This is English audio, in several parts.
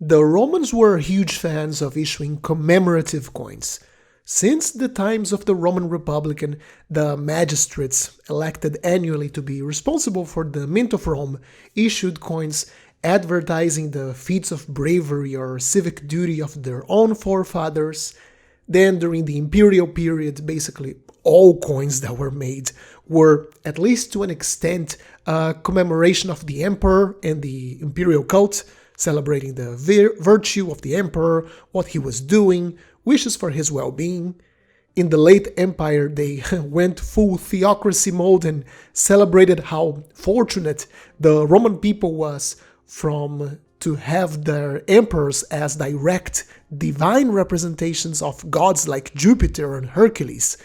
The Romans were huge fans of issuing commemorative coins. Since the times of the Roman Republic, and the magistrates elected annually to be responsible for the Mint of Rome issued coins advertising the feats of bravery or civic duty of their own forefathers. Then during the imperial period, basically all coins that were made were, at least to an extent, a commemoration of the emperor and the imperial cult, celebrating the virtue of the emperor, what he was doing, wishes for his well-being. In the late empire, they went full theocracy mode and celebrated how fortunate the Roman people was to have their emperors as direct divine representations of gods like Jupiter and Hercules.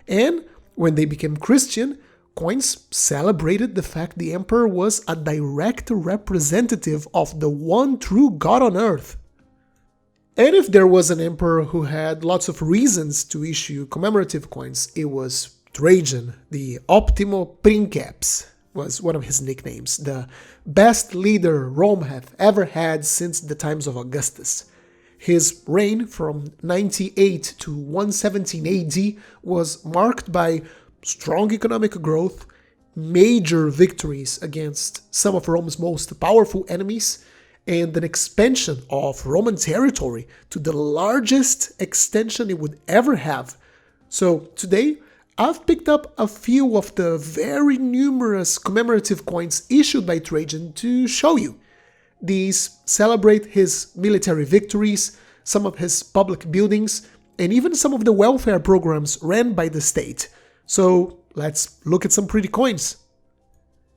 And when they became Christian, coins celebrated the fact the emperor was a direct representative of the one true God on earth. And if there was an emperor who had lots of reasons to issue commemorative coins, it was Trajan. The Optimo Princeps was one of his nicknames, the best leader Rome hath ever had since the times of Augustus. His reign from 98 to 117 AD was marked by strong economic growth, major victories against some of Rome's most powerful enemies, and an expansion of Roman territory to the largest extension it would ever have. So today, I've picked up a few of the very numerous commemorative coins issued by Trajan to show you. These celebrate his military victories, some of his public buildings, and even some of the welfare programs ran by the state. So let's look at some pretty coins.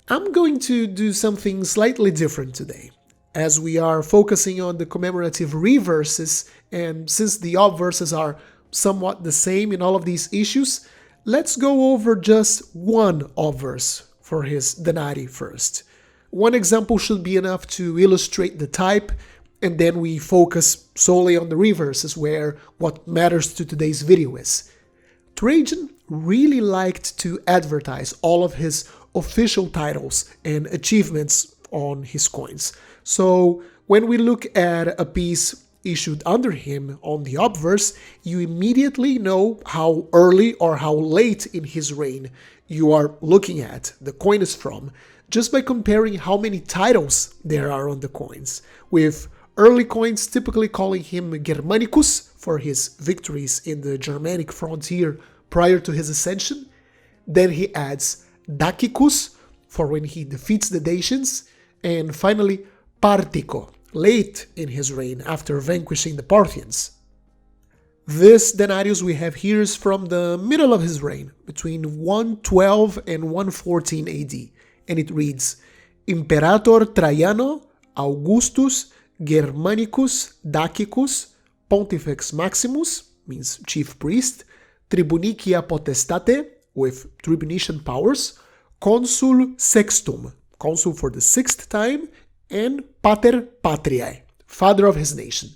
I'm going to do something slightly different today, as we are focusing on the commemorative reverses, and since the obverses are somewhat the same in all of these issues, let's go over just one obverse for his denarii first. One example should be enough to illustrate the type, and then we focus solely on the reverses, where what matters to today's video is. Trajan really liked to advertise all of his official titles and achievements on his coins. So when we look at a piece issued under him on the obverse, you immediately know how early or how late in his reign you are looking at, the coin is from, just by comparing how many titles there are on the coins, with early coins typically calling him Germanicus for his victories in the Germanic frontier prior to his ascension. Then he adds Dacicus for when he defeats the Dacians, and finally Partico, late in his reign after vanquishing the Parthians. This denarius we have here is from the middle of his reign, between 112 and 114 AD, and it reads, Imperator Traiano Augustus Germanicus Dacicus Pontifex Maximus, means chief priest, Tribunicia Potestate, with tribunician powers, Consul Sextum, consul for the sixth time, and Pater Patriae, father of his nation.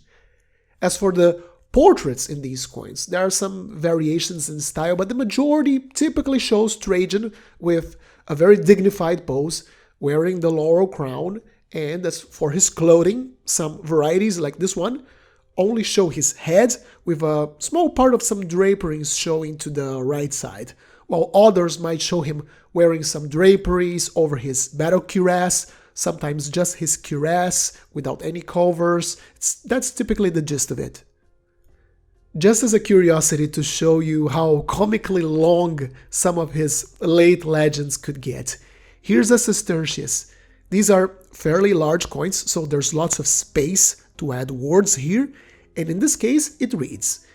As for the portraits in these coins, there are some variations in style, but the majority typically shows Trajan with a very dignified pose, wearing the laurel crown, and as for his clothing, some varieties like this one only show his head with a small part of some draperies showing to the right side, while others might show him wearing some draperies over his battle cuirass, sometimes just his cuirass without any covers. That's typically the gist of it. Just as a curiosity to show you how comically long some of his late legends could get, here's a sestertius. These are fairly large coins, so there's lots of space to add words here, and in this case it reads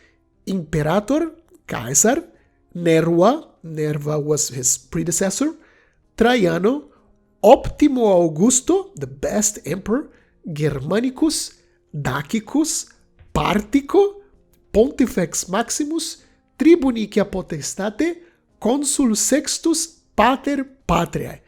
Imperator, Caesar, Nerva was his predecessor, Traiano, Optimo Augusto, the best emperor, Germanicus, Dacicus, Partico, Pontifex Maximus, Tribunicia Potestate, Consul Sextus, Pater Patriae.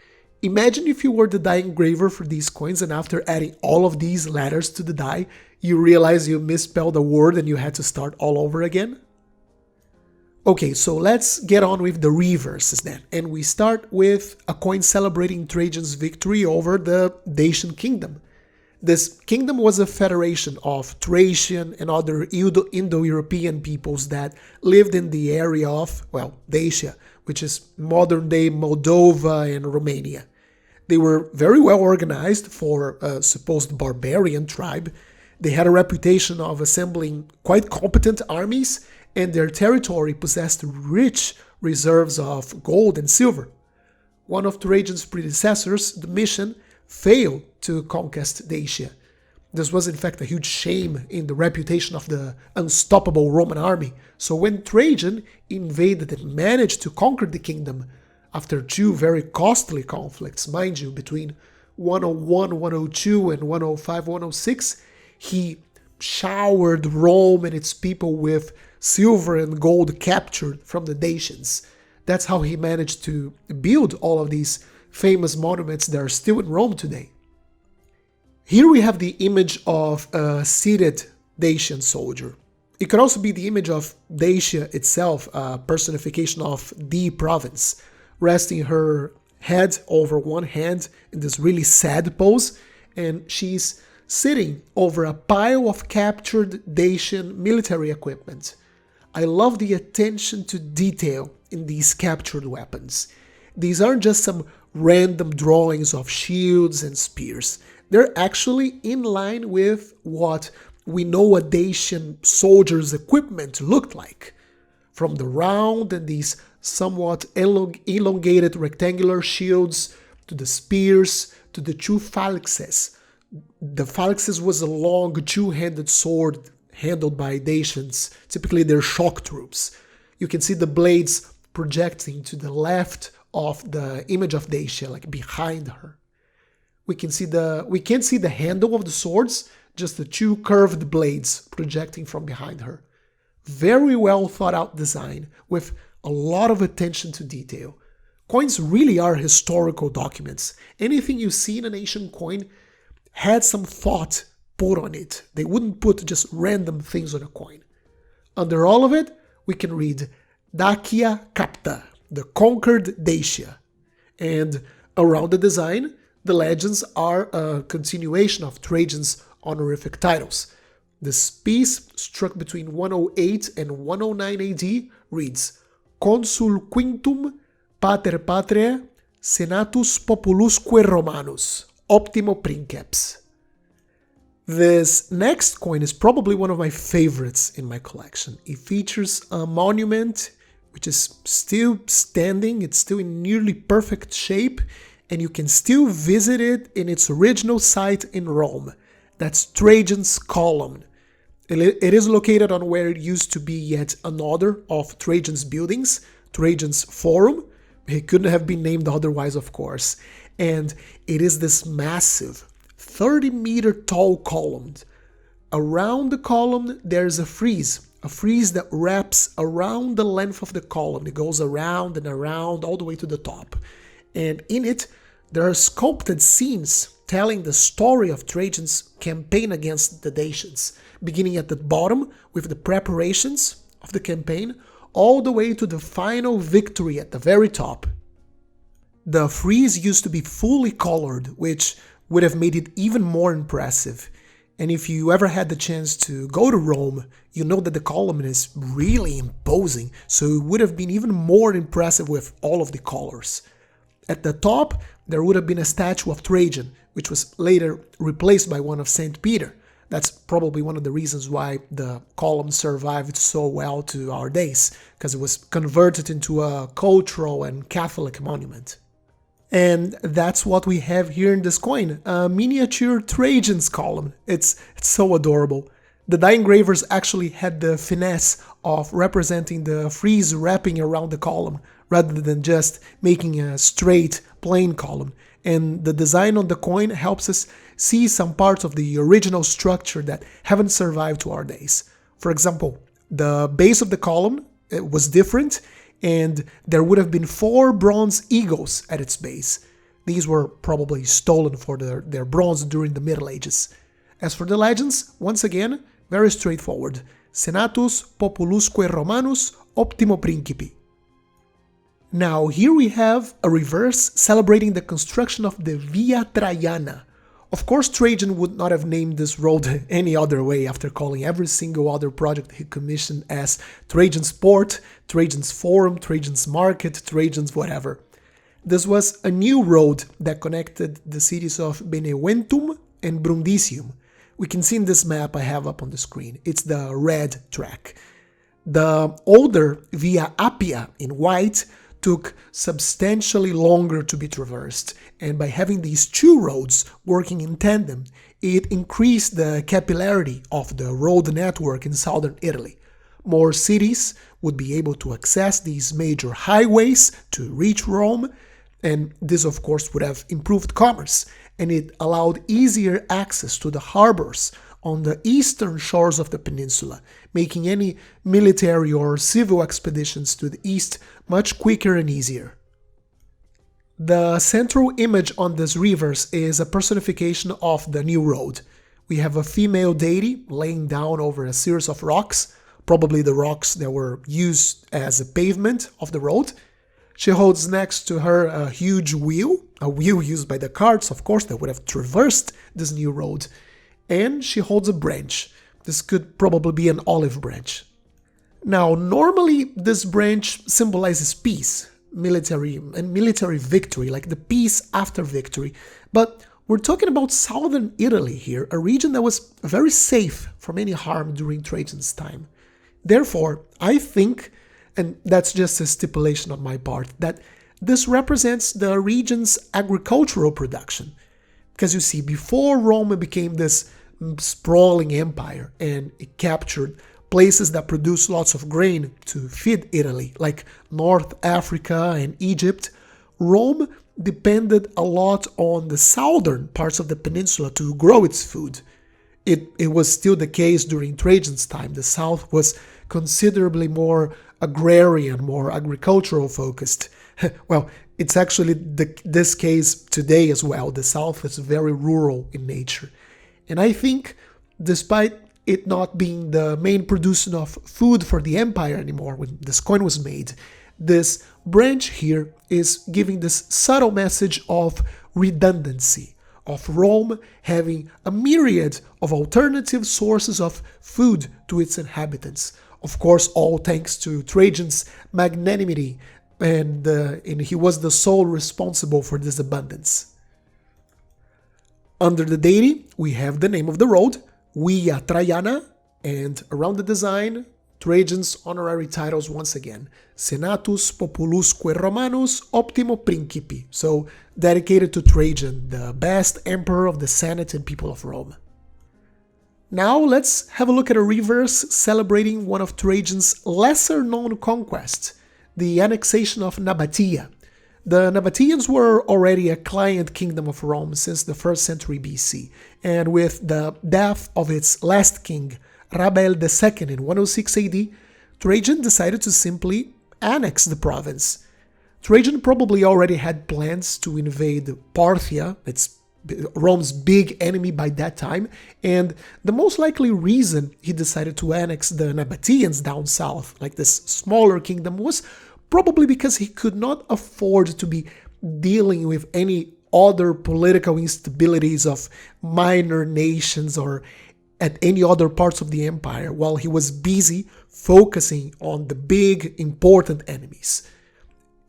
Imagine if you were the die engraver for these coins, and after adding all of these letters to the die, you realize you misspelled a word and you had to start all over again. Okay, so let's get on with the reverses then, and we start with a coin celebrating Trajan's victory over the Dacian kingdom. This kingdom was a federation of Thracian and other Indo-European peoples that lived in the area of, well, Dacia, which is modern-day Moldova and Romania. They were very well organized for a supposed barbarian tribe. They had a reputation of assembling quite competent armies, and their territory possessed rich reserves of gold and silver. One of Trajan's predecessors, Domitian, failed to conquest Dacia. This was in fact a huge shame in the reputation of the unstoppable Roman army. So when Trajan invaded and managed to conquer the kingdom, after two very costly conflicts, mind you, between 101, 102 and 105, 106, he showered Rome and its people with silver and gold captured from the Dacians. That's how he managed to build all of these famous monuments that are still in Rome today. Here we have the image of a seated Dacian soldier. It could also be the image of Dacia itself, a personification of the province, resting her head over one hand in this really sad pose, and she's sitting over a pile of captured Dacian military equipment. I love the attention to detail in these captured weapons. These aren't just some random drawings of shields and spears. They're actually in line with what we know a Dacian soldier's equipment looked like. From the round and these somewhat elongated rectangular shields, to the spears, to the two phalanxes. The phalanxes was a long two-handed sword handled by Dacians, typically their shock troops. You can see the blades projecting to the left of the image of Dacia, like behind her. We can't see the handle of the swords, just the two curved blades projecting from behind her. Very well thought out design with a lot of attention to detail. Coins really are historical documents. Anything you see in an ancient coin had some thought put on it. They wouldn't put just random things on a coin. Under all of it, we can read Dacia Capta, the conquered Dacia. And around the design, the legends are a continuation of Trajan's honorific titles. This piece, struck between 108 and 109 AD, reads Consul quintum pater patriae senatus populusque Romanus optimo princeps. This next coin is probably one of my favorites in my collection. It features a monument which is still standing, it's still in nearly perfect shape, and you can still visit it in its original site in Rome. That's Trajan's Column. It is located on where it used to be yet another of Trajan's buildings, Trajan's Forum. It couldn't have been named otherwise, of course. And it is this massive, 30-meter tall column. Around the column, there's a frieze that wraps around the length of the column. It goes around and around all the way to the top. And in it, there are sculpted scenes telling the story of Trajan's campaign against the Dacians, beginning at the bottom with the preparations of the campaign, all the way to the final victory at the very top. The frieze used to be fully colored, which would have made it even more impressive. And if you ever had the chance to go to Rome, you know that the column is really imposing, so it would have been even more impressive with all of the colors. At the top, there would have been a statue of Trajan, which was later replaced by one of St. Peter. That's probably one of the reasons why the column survived so well to our days, because it was converted into a cultural and Catholic monument. And that's what we have here in this coin, a miniature Trajan's column. It's so adorable. The die engravers actually had the finesse of representing the frieze wrapping around the column, rather than just making a straight, plain column. And the design on the coin helps us see some parts of the original structure that haven't survived to our days. For example, the base of the column was different, and there would have been 4 bronze eagles at its base. These were probably stolen for their bronze during the Middle Ages. As for the legends, once again, very straightforward. Senatus populusque Romanus optimo principi. Now here we have a reverse celebrating the construction of the Via Traiana, Of course, Trajan would not have named this road any other way after calling every single other project he commissioned as Trajan's Port, Trajan's Forum, Trajan's Market, Trajan's whatever. This was a new road that connected the cities of Beneventum and Brundisium. We can see in this map I have up on the screen. It's the red track. The older Via Appia in white took substantially longer to be traversed, and by having these two roads working in tandem, it increased the capillarity of the road network in southern Italy. More cities would be able to access these major highways to reach Rome, and this of course would have improved commerce, and it allowed easier access to the harbors on the eastern shores of the peninsula, making any military or civil expeditions to the east much quicker and easier. The central image on this reverse is a personification of the new road. We have a female deity laying down over a series of rocks, probably the rocks that were used as a pavement of the road. She holds next to her a huge wheel, a wheel used by the carts, of course, that would have traversed this new road. And she holds a branch. This could probably be an olive branch. Now, normally this branch symbolizes peace, military victory, like the peace after victory. But we're talking about southern Italy here, a region that was very safe from any harm during Trajan's time. Therefore, I think, and that's just a stipulation on my part, that this represents the region's agricultural production. Because you see, before Rome became this sprawling empire and it captured places that produce lots of grain to feed Italy, like North Africa and Egypt, Rome depended a lot on the southern parts of the peninsula to grow its food. It was still the case during Trajan's time. The south was considerably more agrarian, more agricultural focused. Well, it's actually this case today as well. The south is very rural in nature. And I think, despite it not being the main producer of food for the empire anymore when this coin was made, this branch here is giving this subtle message of redundancy, of Rome having a myriad of alternative sources of food to its inhabitants. Of course, all thanks to Trajan's magnanimity, and he was the sole responsible for this abundance. Under the deity, we have the name of the road, Via Traiana, and around the design, Trajan's honorary titles once again, Senatus Populusque Romanus Optimo Principi, so dedicated to Trajan, the best emperor of the Senate and people of Rome. Now let's have a look at a reverse celebrating one of Trajan's lesser-known conquests, the annexation of Nabatea. The Nabateans were already a client kingdom of Rome since the 1st century BC, and with the death of its last king, Rabael II in 106 AD, Trajan decided to simply annex the province. Trajan probably already had plans to invade Parthia, it's Rome's big enemy by that time, and the most likely reason he decided to annex the Nabateans down south, like this smaller kingdom, was probably because he could not afford to be dealing with any other political instabilities of minor nations or at any other parts of the empire, while he was busy focusing on the big, important enemies.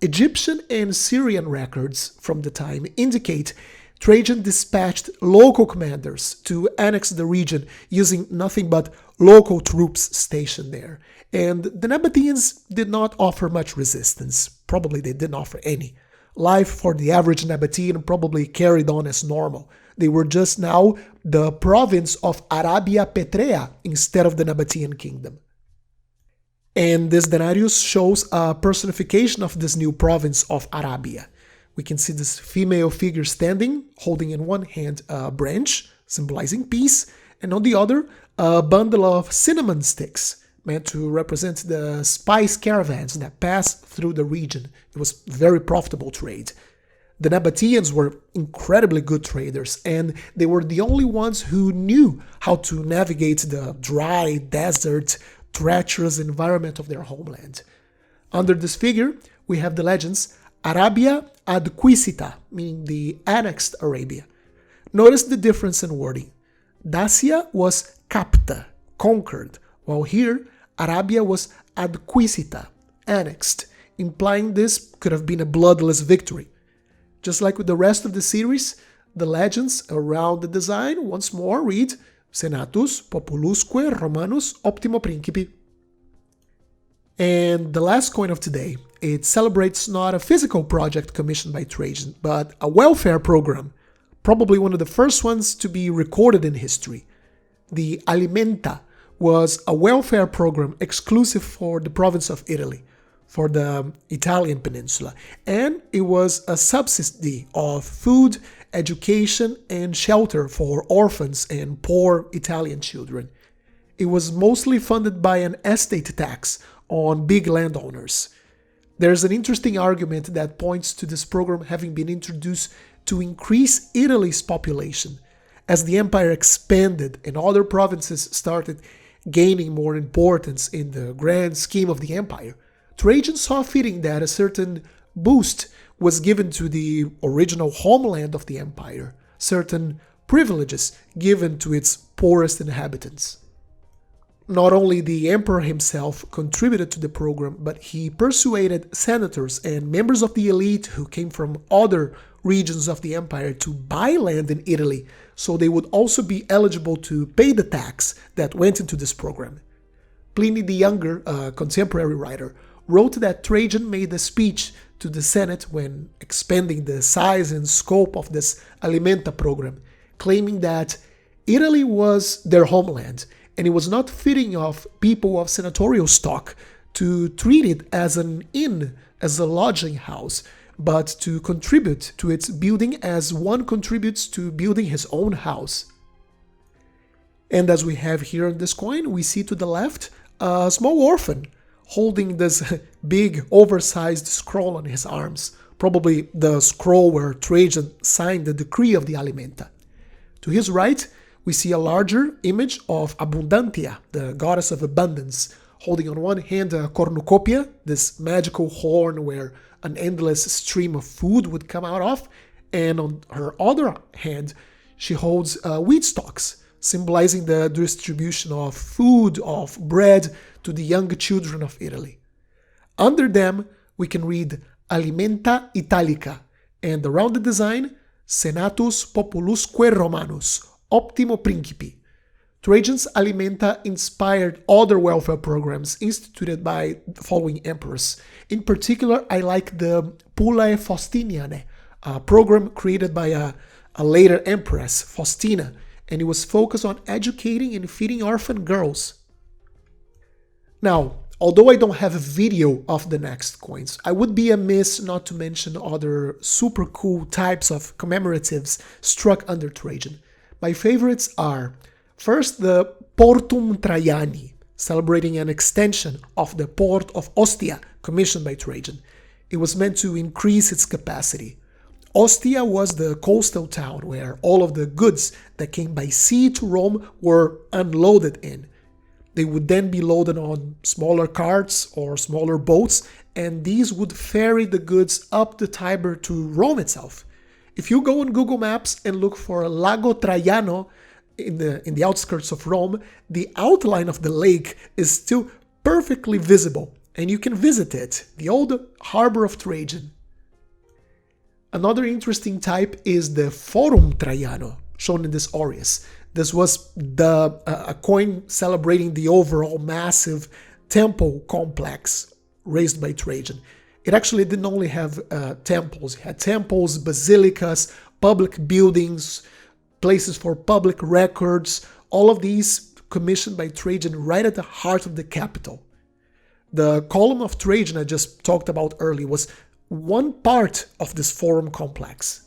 Egyptian and Syrian records from the time indicate Trajan dispatched local commanders to annex the region using nothing but local troops stationed there. And the Nabateans did not offer much resistance. Probably they didn't offer any. Life for the average Nabatean probably carried on as normal. They were just now the province of Arabia Petrea instead of the Nabatean kingdom. And this denarius shows a personification of this new province of Arabia. We can see this female figure standing, holding in one hand a branch, symbolizing peace, and on the other, a bundle of cinnamon sticks, meant to represent the spice caravans that passed through the region. It was very profitable trade. The Nabateans were incredibly good traders, and they were the only ones who knew how to navigate the dry, desert, treacherous environment of their homeland. Under this figure, we have the legends Arabia adquisita, meaning the annexed Arabia. Notice the difference in wording. Dacia was capta, conquered, while here Arabia was adquisita, annexed, implying this could have been a bloodless victory. Just like with the rest of the series, the legends around the design once more read Senatus Populusque Romanus Optimo Principi. And the last coin of today, it celebrates not a physical project commissioned by Trajan, but a welfare program, probably one of the first ones to be recorded in history. The Alimenta was a welfare program exclusive for the province of Italy, for the Italian peninsula, and it was a subsidy of food, education, and shelter for orphans and poor Italian children. It was mostly funded by an estate tax on big landowners. There's an interesting argument that points to this program having been introduced to increase Italy's population. As the empire expanded and other provinces started gaining more importance in the grand scheme of the empire, Trajan saw fitting that a certain boost was given to the original homeland of the empire, certain privileges given to its poorest inhabitants. Not only the emperor himself contributed to the program, but he persuaded senators and members of the elite who came from other regions of the empire to buy land in Italy, so they would also be eligible to pay the tax that went into this program. Pliny the Younger, a contemporary writer, wrote that Trajan made a speech to the Senate when expanding the size and scope of this Alimenta program, claiming that Italy was their homeland, and it was not fitting of people of senatorial stock to treat it as an inn, as a lodging house, but to contribute to its building as one contributes to building his own house. And as we have here on this coin, we see to the left a small orphan holding this big oversized scroll on his arms, probably the scroll where Trajan signed the decree of the Alimenta. To his right, we see a larger image of Abundantia, the goddess of abundance, holding on one hand a cornucopia, this magical horn where an endless stream of food would come out of, and on her other hand, she holds wheat stalks, symbolizing the distribution of food, of bread, to the young children of Italy. Under them, we can read Alimenta Italica, and around the design, Senatus Populusque Romanus, Optimo Principi. Trajan's Alimenta inspired other welfare programs instituted by the following emperors. In particular, I like the Pullae Faustinianae, a program created by a later empress, Faustina, and it was focused on educating and feeding orphan girls. Now, although I don't have a video of the next coins, I would be amiss not to mention other super cool types of commemoratives struck under Trajan. My favorites are, first, the Portum Traiani, celebrating an extension of the port of Ostia commissioned by Trajan. It was meant to increase its capacity. Ostia was the coastal town where all of the goods that came by sea to Rome were unloaded in. They would then be loaded on smaller carts or smaller boats, and these would ferry the goods up the Tiber to Rome itself. If you go on Google Maps and look for Lago Traiano in the outskirts of Rome, the outline of the lake is still perfectly visible, and you can visit it, the old harbor of Trajan. Another interesting type is the Forum Traiano, shown in this aureus. This was a coin celebrating the overall massive temple complex raised by Trajan. It actually didn't only have temples. It had temples, basilicas, public buildings, places for public records, all of these commissioned by Trajan right at the heart of the capital. The column of Trajan I just talked about earlier was one part of this forum complex.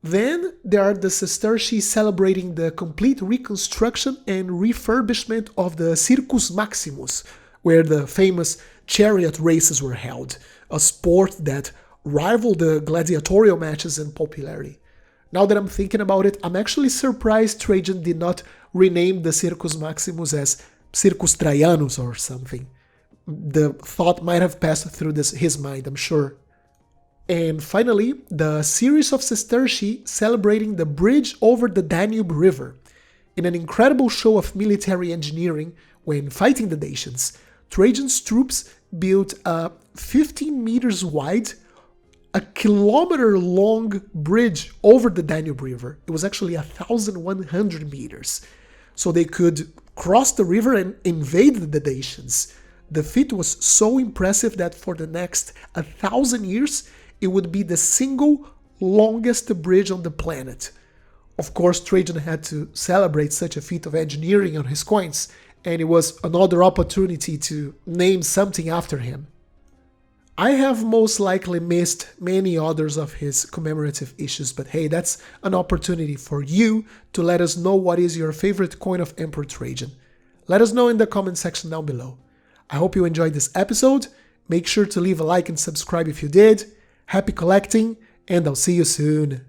Then there are the sesterces celebrating the complete reconstruction and refurbishment of the Circus Maximus, where the famous chariot races were held, a sport that rivaled the gladiatorial matches in popularity. Now that I'm thinking about it, I'm actually surprised Trajan did not rename the Circus Maximus as Circus Traianus or something. The thought might have passed through his mind, I'm sure. And finally, the series of sestertii celebrating the bridge over the Danube River. In an incredible show of military engineering when fighting the Dacians, Trajan's troops built a 15 meters wide, a kilometer-long bridge over the Danube River. It was actually 1,100 meters. So they could cross the river and invade the Dacians. The feat was so impressive that for the next 1,000 years, it would be the single longest bridge on the planet. Of course, Trajan had to celebrate such a feat of engineering on his coins, and it was another opportunity to name something after him. I have most likely missed many others of his commemorative issues, but hey, that's an opportunity for you to let us know what is your favorite coin of Emperor Trajan. Let us know in the comment section down below. I hope you enjoyed this episode. Make sure to leave a like and subscribe if you did. Happy collecting, and I'll see you soon.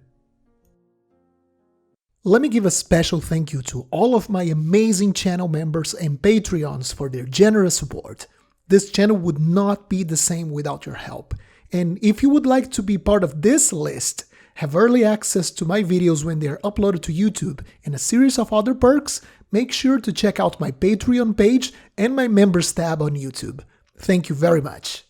Let me give a special thank you to all of my amazing channel members and Patreons for their generous support. This channel would not be the same without your help. And if you would like to be part of this list, have early access to my videos when they are uploaded to YouTube, and a series of other perks, make sure to check out my Patreon page and my members tab on YouTube. Thank you very much.